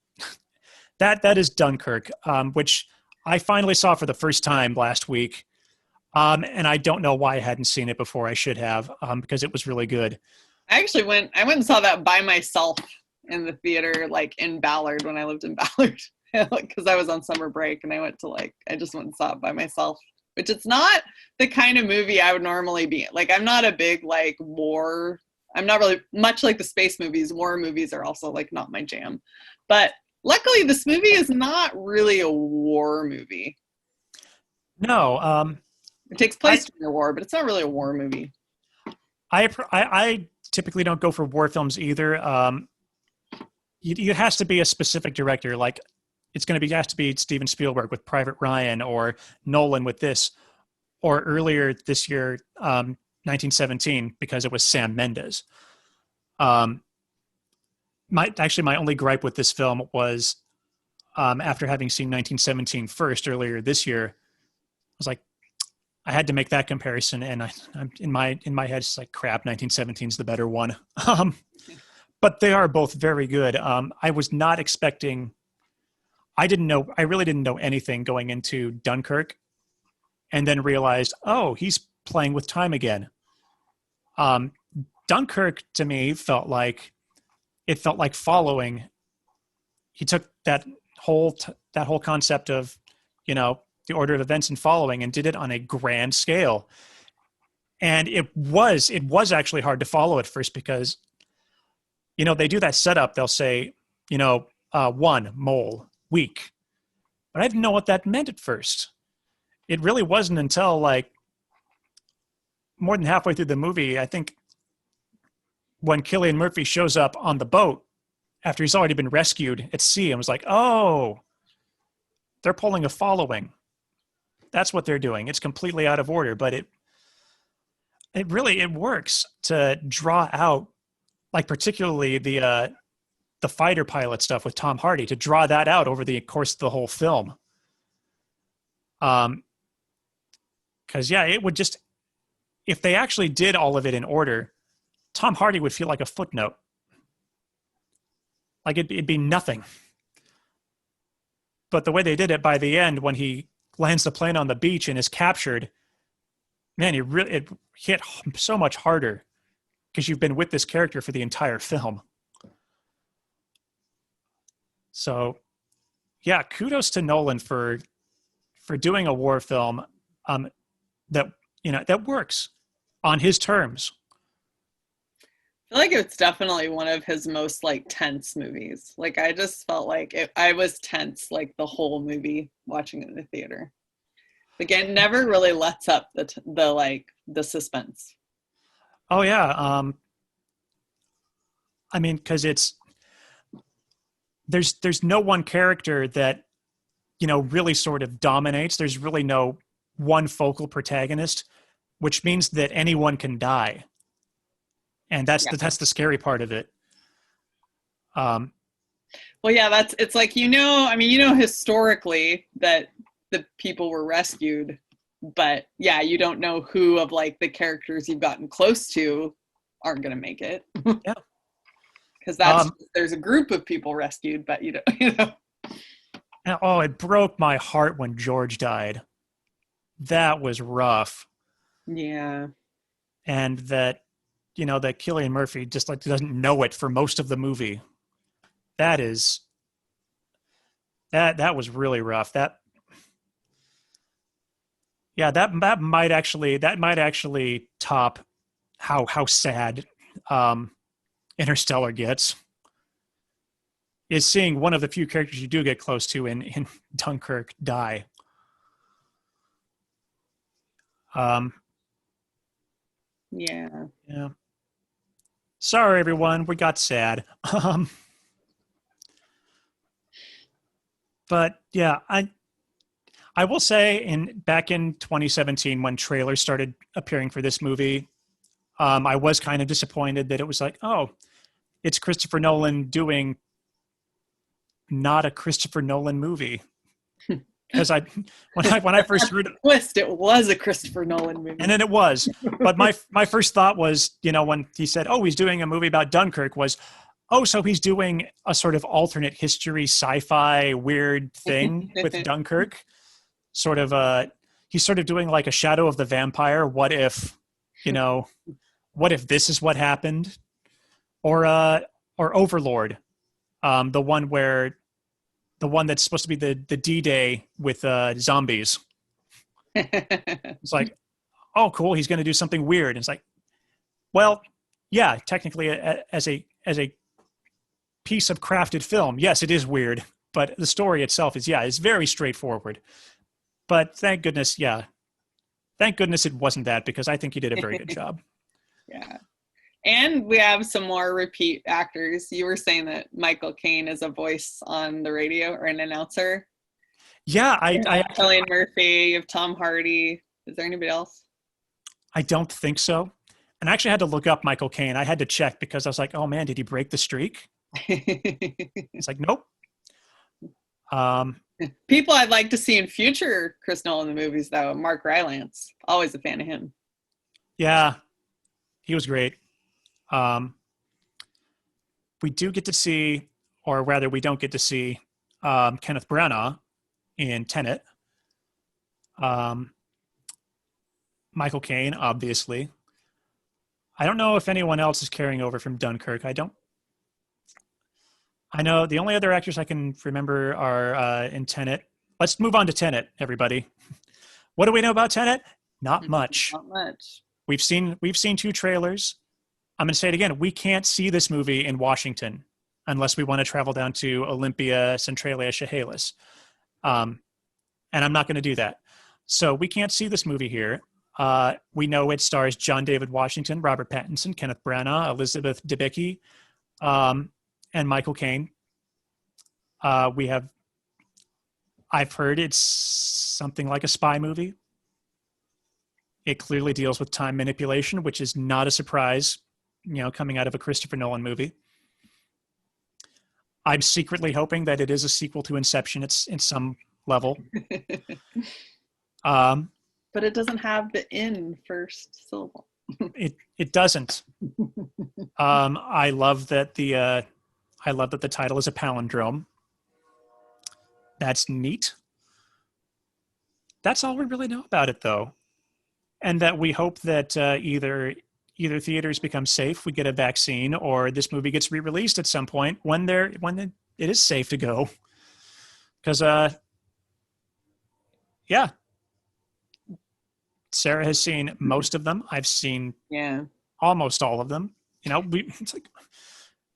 Speaker 1: That is Dunkirk, which I finally saw for the first time last week. And I don't know why I hadn't seen it before. I should have, because it was really good.
Speaker 2: I went and saw that by myself in the theater, like in Ballard when I lived in Ballard, because I was on summer break and I just went and saw it by myself, which it's not the kind of movie I would normally be in. Like, I'm not a big I'm not really much like the space movies. War movies are also like not my jam, but luckily this movie is not really a war movie.
Speaker 1: No,
Speaker 2: it takes place during a war, but it's not really a war movie.
Speaker 1: I typically don't go for war films either. It has to be a specific director. Like has to be Steven Spielberg with Private Ryan, or Nolan with this, or earlier this year, 1917, because it was Sam Mendes. My only gripe with this film was, after having seen 1917 first earlier this year, I was like, I had to make that comparison, and I'm in my head, it's like, crap, 1917 is the better one. But they are both very good. I was not expecting. I really didn't know anything going into Dunkirk, and then realized, oh, he's playing with time again. Dunkirk to me felt like following. He took that whole concept of, the order of events and following, and did it on a grand scale. And it was actually hard to follow at first, because, they do that setup. They'll say, 1 mole, week. But I didn't know what that meant at first. It really wasn't until like more than halfway through the movie, I think, when Cillian Murphy shows up on the boat after he's already been rescued at sea, and was like, oh, they're pulling a following. That's what they're doing. It's completely out of order, but it works to draw out, like particularly the fighter pilot stuff with Tom Hardy, to draw that out over the course of the whole film. Because it would just, if they actually did all of it in order, Tom Hardy would feel like a footnote. Like it'd be nothing. But the way they did it, by the end, when he lands the plane on the beach and is captured, man, it hit so much harder, because you've been with this character for the entire film. So, yeah, kudos to Nolan for doing a war film that works on his terms.
Speaker 2: I feel like it's definitely one of his most like tense movies. Like, I just felt like I was tense like the whole movie watching it in the theater. Like, it never really lets up the suspense.
Speaker 1: Oh yeah, I mean, because there's no one character that, really sort of dominates. There's really no one focal protagonist, which means that anyone can die. And that's
Speaker 2: Yeah.
Speaker 1: that's the scary part of it. Um,
Speaker 2: Well, yeah, it's like, I mean, historically that the people were rescued, but yeah, you don't know who of like the characters you've gotten close to aren't going to make it.
Speaker 1: yeah.
Speaker 2: Because there's a group of people rescued, but
Speaker 1: Oh, it broke my heart when George died. That was rough.
Speaker 2: Yeah.
Speaker 1: And that, that Cillian Murphy just like doesn't know it for most of the movie. That was really rough. That might actually top how sad Interstellar gets. Is seeing one of the few characters you do get close to in Dunkirk die.
Speaker 2: Yeah.
Speaker 1: Yeah. Sorry, everyone. We got sad. But yeah, I will say back in 2017 when trailers started appearing for this movie, I was kind of disappointed that it was like, oh, it's Christopher Nolan doing not a Christopher Nolan movie. Because when I first heard
Speaker 2: twist, it was a Christopher Nolan movie,
Speaker 1: and then it was. But my first thought was, when he said, "Oh, he's doing a movie about Dunkirk," was, "Oh, so he's doing a sort of alternate history, sci-fi, weird thing with Dunkirk." Sort of he's sort of doing like a Shadow of the Vampire. What if this is what happened, or Overlord, the one that's supposed to be the D-Day with zombies. It's like, oh, cool. He's going to do something weird. And it's like, well, yeah, technically as a piece of crafted film, yes, it is weird, but the story itself is very straightforward. But thank goodness it wasn't that, because I think he did a very good job.
Speaker 2: Yeah. And we have some more repeat actors. You were saying that Michael Caine is a voice on the radio or an announcer.
Speaker 1: Yeah,
Speaker 2: Cillian Murphy, you have Tom Hardy. Is there anybody else?
Speaker 1: I don't think so. And I actually had to look up Michael Caine. I had to check because I was like, oh man, did he break the streak? It's like, nope.
Speaker 2: People I'd like to see in future Chris Nolan movies, though, Mark Rylance. Always a fan of him.
Speaker 1: Yeah, he was great. We do get to see, or rather we don't get to see, Kenneth Branagh in Tenet. Michael Caine, obviously. I don't know if anyone else is carrying over from Dunkirk. I know the only other actors I can remember are in Tenet. Let's move on to Tenet, everybody. What do we know about Tenet? Not much.
Speaker 2: Not much.
Speaker 1: We've seen 2 trailers. I'm going to say it again. We can't see this movie in Washington unless we want to travel down to Olympia, Centralia, Chehalis. And I'm not going to do that. So we can't see this movie here. We know it stars John David Washington, Robert Pattinson, Kenneth Branagh, Elizabeth Debicki, and Michael Caine. I've heard it's something like a spy movie. It clearly deals with time manipulation, which is not a surprise, coming out of a Christopher Nolan movie. I'm secretly hoping that it is a sequel to Inception. It's in some level.
Speaker 2: But it doesn't have the "in" first syllable.
Speaker 1: It doesn't. I love that the title is a palindrome. That's neat. That's all we really know about it, though, and that we hope that either theaters become safe, we get a vaccine, or this movie gets re-released at some point when it is safe to go. Because yeah, Sarah has seen most of them. I've seen almost all of them.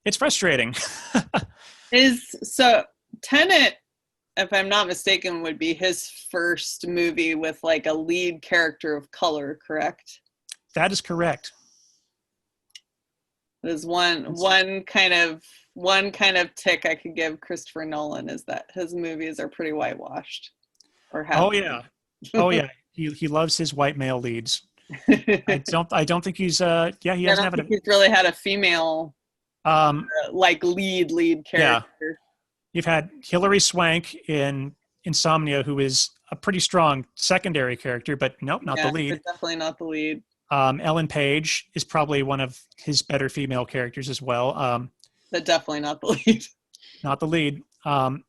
Speaker 1: It's frustrating.
Speaker 2: So Tenet, if I'm not mistaken, would be his first movie with like a lead character of color, correct?
Speaker 1: That is correct.
Speaker 2: There's
Speaker 1: It's-
Speaker 2: one kind of tick I could give Christopher Nolan is that his movies are pretty whitewashed or have
Speaker 1: oh yeah, oh yeah. He loves his white male leads.
Speaker 2: been.
Speaker 1: I don't think he's yeah, he
Speaker 2: I
Speaker 1: hasn't
Speaker 2: don't
Speaker 1: had
Speaker 2: think he's really had a female
Speaker 1: um
Speaker 2: like lead
Speaker 1: yeah.
Speaker 2: character.
Speaker 1: You've had Hilary Swank in Insomnia, who is a pretty strong secondary character, but nope, not the
Speaker 2: Yeah, but
Speaker 1: lead.
Speaker 2: definitely not the lead.
Speaker 1: Ellen Page is probably one of his better female characters as well.
Speaker 2: But definitely not the lead.
Speaker 1: Not the lead. I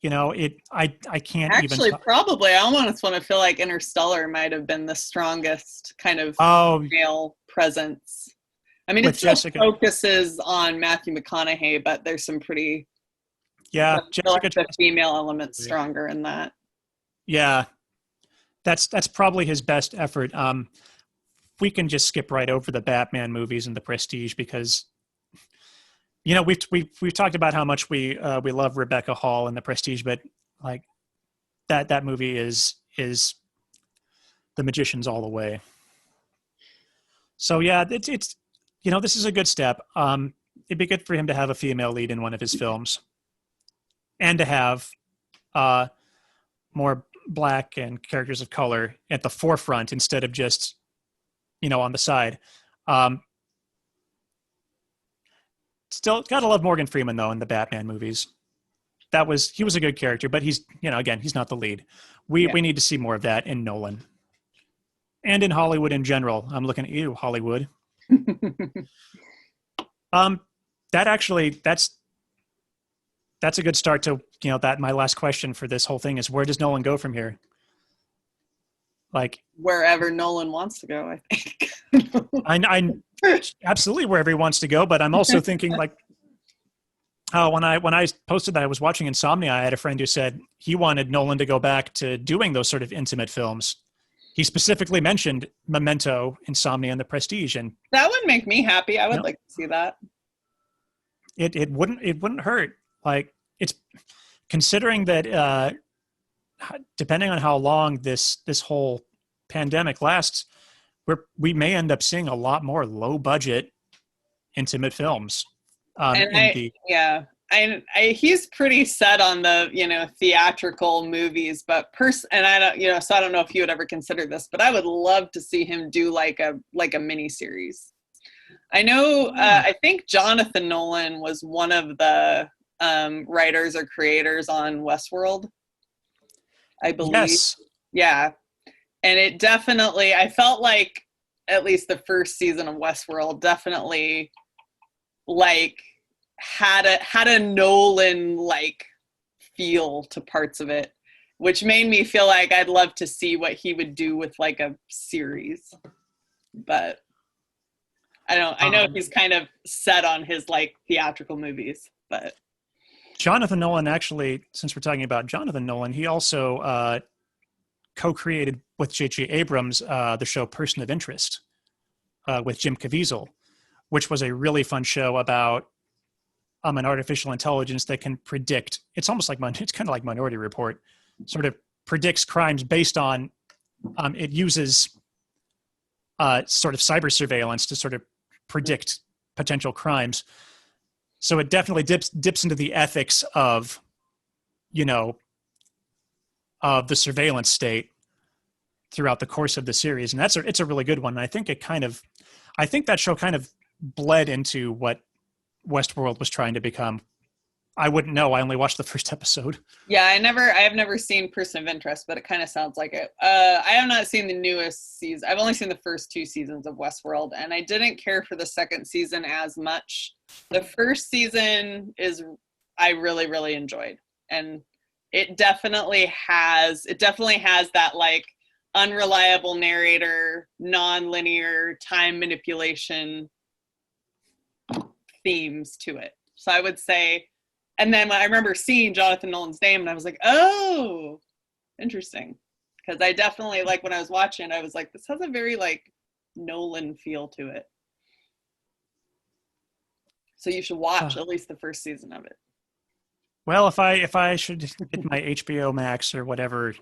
Speaker 1: can't even.
Speaker 2: Actually, probably. I almost want to feel like Interstellar might have been the strongest kind of
Speaker 1: Oh,
Speaker 2: male presence. I mean, it
Speaker 1: with
Speaker 2: still
Speaker 1: Jessica.
Speaker 2: focuses on Matthew McConaughey, but there's some pretty.
Speaker 1: Yeah,
Speaker 2: I feel like
Speaker 1: Jessica
Speaker 2: the
Speaker 1: Chastain.
Speaker 2: female element's stronger in that.
Speaker 1: Yeah, that's probably his best effort. We can just skip right over the Batman movies and the Prestige because we've talked about how much we love Rebecca Hall and the Prestige, but like that movie is The Magicians all the way. So yeah, it's this is a good step. It'd be good for him to have a female lead in one of his films, and to have uh, more black and characters of color at the forefront instead of just on the side. Um, Still gotta love Morgan Freeman though in the Batman movies. He was a good character, but he's again he's not the lead. We
Speaker 2: Yeah.
Speaker 1: we need to see more of that in Nolan and in Hollywood in general. I'm looking at you, Hollywood. Um, that's a good start to that my last question for this whole thing is where does Nolan go from here? Like
Speaker 2: Wherever Nolan wants to go, I think.
Speaker 1: I absolutely wherever he wants to go, but I'm also thinking like when I posted that I was watching Insomnia, I had a friend who said he wanted Nolan to go back to doing those sort of intimate films. He specifically mentioned Memento, Insomnia, and The Prestige, and
Speaker 2: That would make me happy. I would
Speaker 1: No.
Speaker 2: like to see that.
Speaker 1: it wouldn't hurt. Like it's considering that depending on how long this whole pandemic lasts, we may end up seeing a lot more low budget intimate films.
Speaker 2: And he's pretty set on the theatrical movies, but and I don't so I don't know if you would ever consider this, but I would love to see him do like a mini series. I know I think Jonathan Nolan was one of the writers or creators on Westworld, I believe.
Speaker 1: Yes.
Speaker 2: Yeah, and it definitely, I felt like at least the first season of Westworld definitely like had a Nolan like feel to parts of it, which made me feel like I'd love to see what he would do with like a series. But I know he's kind of set on his like theatrical movies, but
Speaker 1: Jonathan Nolan, actually, since we're talking about Jonathan Nolan, he also co-created with J.J. Abrams the show Person of Interest with Jim Caviezel, which was a really fun show about an artificial intelligence that can predict. It's almost like it's kind of like Minority Report, sort of predicts crimes based on. It uses sort of cyber surveillance to sort of predict potential crimes. So it definitely dips into the ethics of, of the surveillance state throughout the course of the series, and it's a really good one. And I think that show kind of bled into what Westworld was trying to become. I wouldn't know. I only watched the first episode.
Speaker 2: Yeah, I have never seen Person of Interest, but it kind of sounds like it. I have not seen the newest season. I've only seen the first 2 seasons of Westworld, and I didn't care for the second season as much. The first season I really, really enjoyed, and it definitely has that like unreliable narrator, non-linear time manipulation themes to it. So I would say. And then I remember seeing Jonathan Nolan's name and I was like, oh, interesting. Because I definitely, like, when I was watching, I was like, this has a very, like, Nolan feel to it. So you should watch at least the first season of it.
Speaker 1: Well, if I should get my HBO Max or whatever.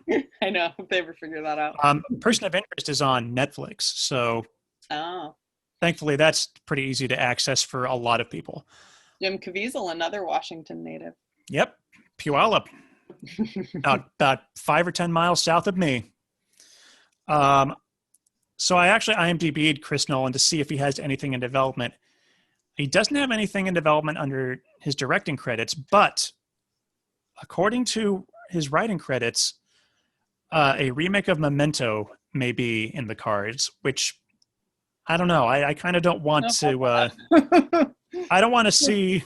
Speaker 2: I know, if they ever figure that out.
Speaker 1: Person of Interest is on Netflix. So thankfully, that's pretty easy to access for a lot of people.
Speaker 2: Jim Caviezel, another Washington native.
Speaker 1: Yep, Puyallup, about 5 or 10 miles south of me. So I actually IMDb'd Chris Nolan to see if he has anything in development. He doesn't have anything in development under his directing credits, but according to his writing credits, a remake of Memento may be in the cards, which I don't know. I kind of don't want to. I don't want to see.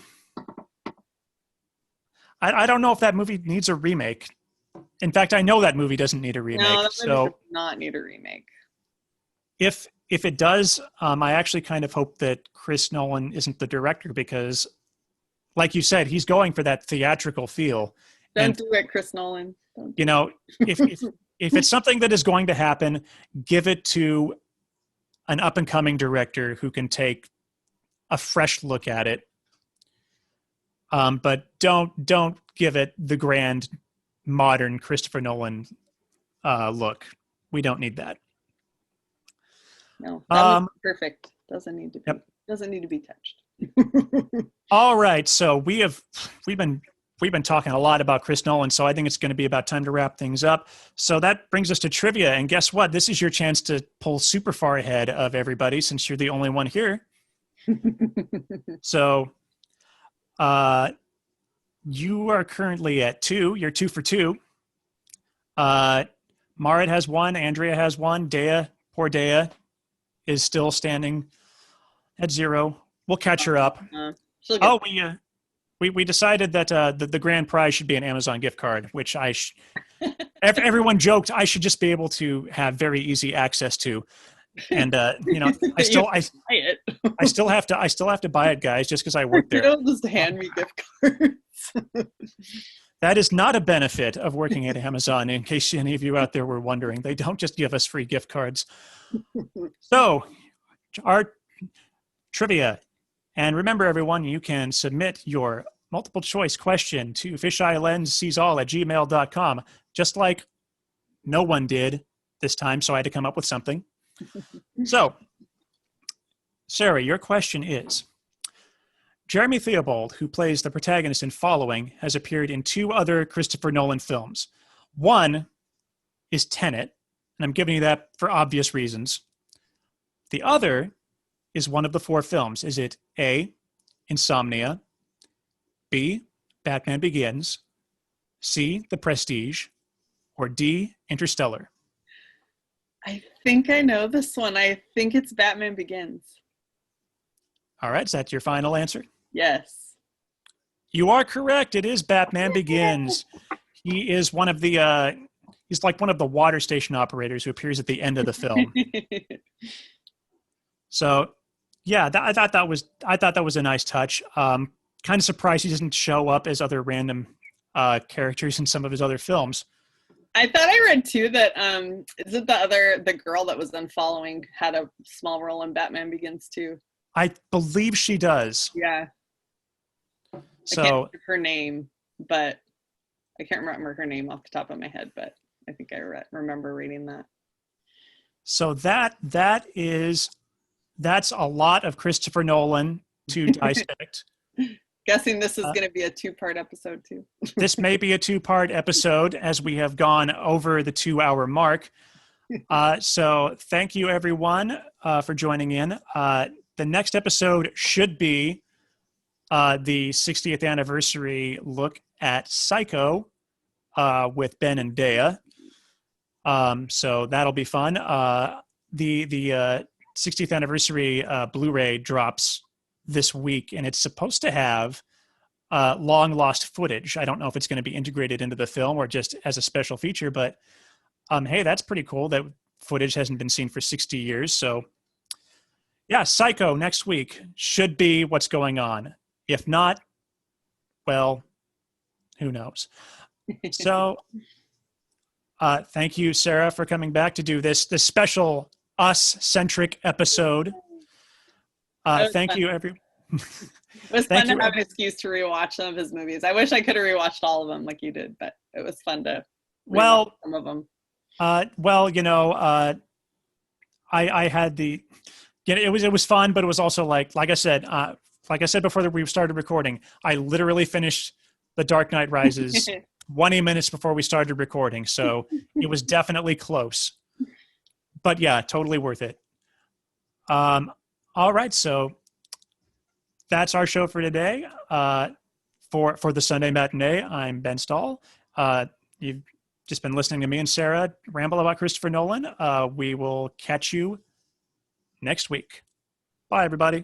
Speaker 1: I don't know if that movie needs a remake. In fact, I know that movie doesn't need a remake.
Speaker 2: No, that movie
Speaker 1: so
Speaker 2: does not need a remake.
Speaker 1: If it does, I actually kind of hope that Chris Nolan isn't the director because, like you said, he's going for that theatrical feel.
Speaker 2: Don't do it, Chris Nolan.
Speaker 1: You know, if it's something that is going to happen, give it to an up and coming director who can take a fresh look at it. But don't give it the grand modern Christopher Nolan look. We don't need that.
Speaker 2: No, that was perfect. Doesn't need to be.
Speaker 1: Yep.
Speaker 2: Doesn't need to be touched.
Speaker 1: All right, so we've been talking a lot about Chris Nolan, so I think it's going to be about time to wrap things up. So that brings us to trivia, and guess what? This is your chance to pull super far ahead of everybody since you're the only one here. So, you are currently at 2. You're 2 for 2. Marit has 1. Andrea has 1. Poor Dea, is still standing at 0. We'll catch her up. We decided that the grand prize should be an Amazon gift card, which everyone joked I should just be able to have very easy access to. And I still have to buy it, guys, just because I work there.
Speaker 2: You don't just hand me gift cards.
Speaker 1: That is not a benefit of working at Amazon, in case any of you out there were wondering. They don't just give us free gift cards. So, our trivia. And remember, everyone, you can submit your multiple choice question to fisheyelenssseesall@gmail.com, just like no one did this time, so I had to come up with something. So, Sarah, your question is, Jeremy Theobald, who plays the protagonist in Following, has appeared in 2 other Christopher Nolan films. One is Tenet, and I'm giving you that for obvious reasons. The other is one of the 4 films. Is it A, Insomnia, B, Batman Begins, C, The Prestige, or D, Interstellar?
Speaker 2: I think I know this one. I think it's Batman Begins.
Speaker 1: All right, is that your final answer?
Speaker 2: Yes.
Speaker 1: You are correct. It is Batman Begins. He is one of the he's like one of the water station operators who appears at the end of the film. So, yeah, I thought that was a nice touch. Kind of surprised he doesn't show up as other random characters in some of his other films.
Speaker 2: I thought I read too that isn't the girl that was then Following had a small role in Batman Begins too.
Speaker 1: I believe she does.
Speaker 2: Yeah.
Speaker 1: So
Speaker 2: I can't remember her name, but I can't remember her name off the top of my head, but I think I remember reading that.
Speaker 1: So that's a lot of Christopher Nolan to dissect.
Speaker 2: Guessing this is going to be a 2-part episode too.
Speaker 1: This may be a 2-part episode as we have gone over the 2-hour mark. So thank you everyone for joining in. The next episode should be the 60th anniversary look at Psycho with Ben and Dea. So that'll be fun. The 60th anniversary Blu-ray drops this week, and it's supposed to have long lost footage. I don't know if it's going to be integrated into the film or just as a special feature, but hey, that's pretty cool that footage hasn't been seen for 60 years. So yeah, Psycho next week should be what's going on. If not, well, who knows? So thank you, Sarah, for coming back to do this special us-centric episode. Thank you, everyone.
Speaker 2: It was fun to have an excuse to rewatch some of his movies. I wish I could have rewatched all of them like you did, but it was fun to rewatch some of them.
Speaker 1: I had Yeah, it was fun, but it was also like I said before that we started recording, I literally finished The Dark Knight Rises 20 minutes before we started recording, so it was definitely close. But yeah, totally worth it. Um, all right, so that's our show for today. For the Sunday matinee, I'm Ben Stahl. You've just been listening to me and Sarah ramble about Christopher Nolan. We will catch you next week. Bye, everybody.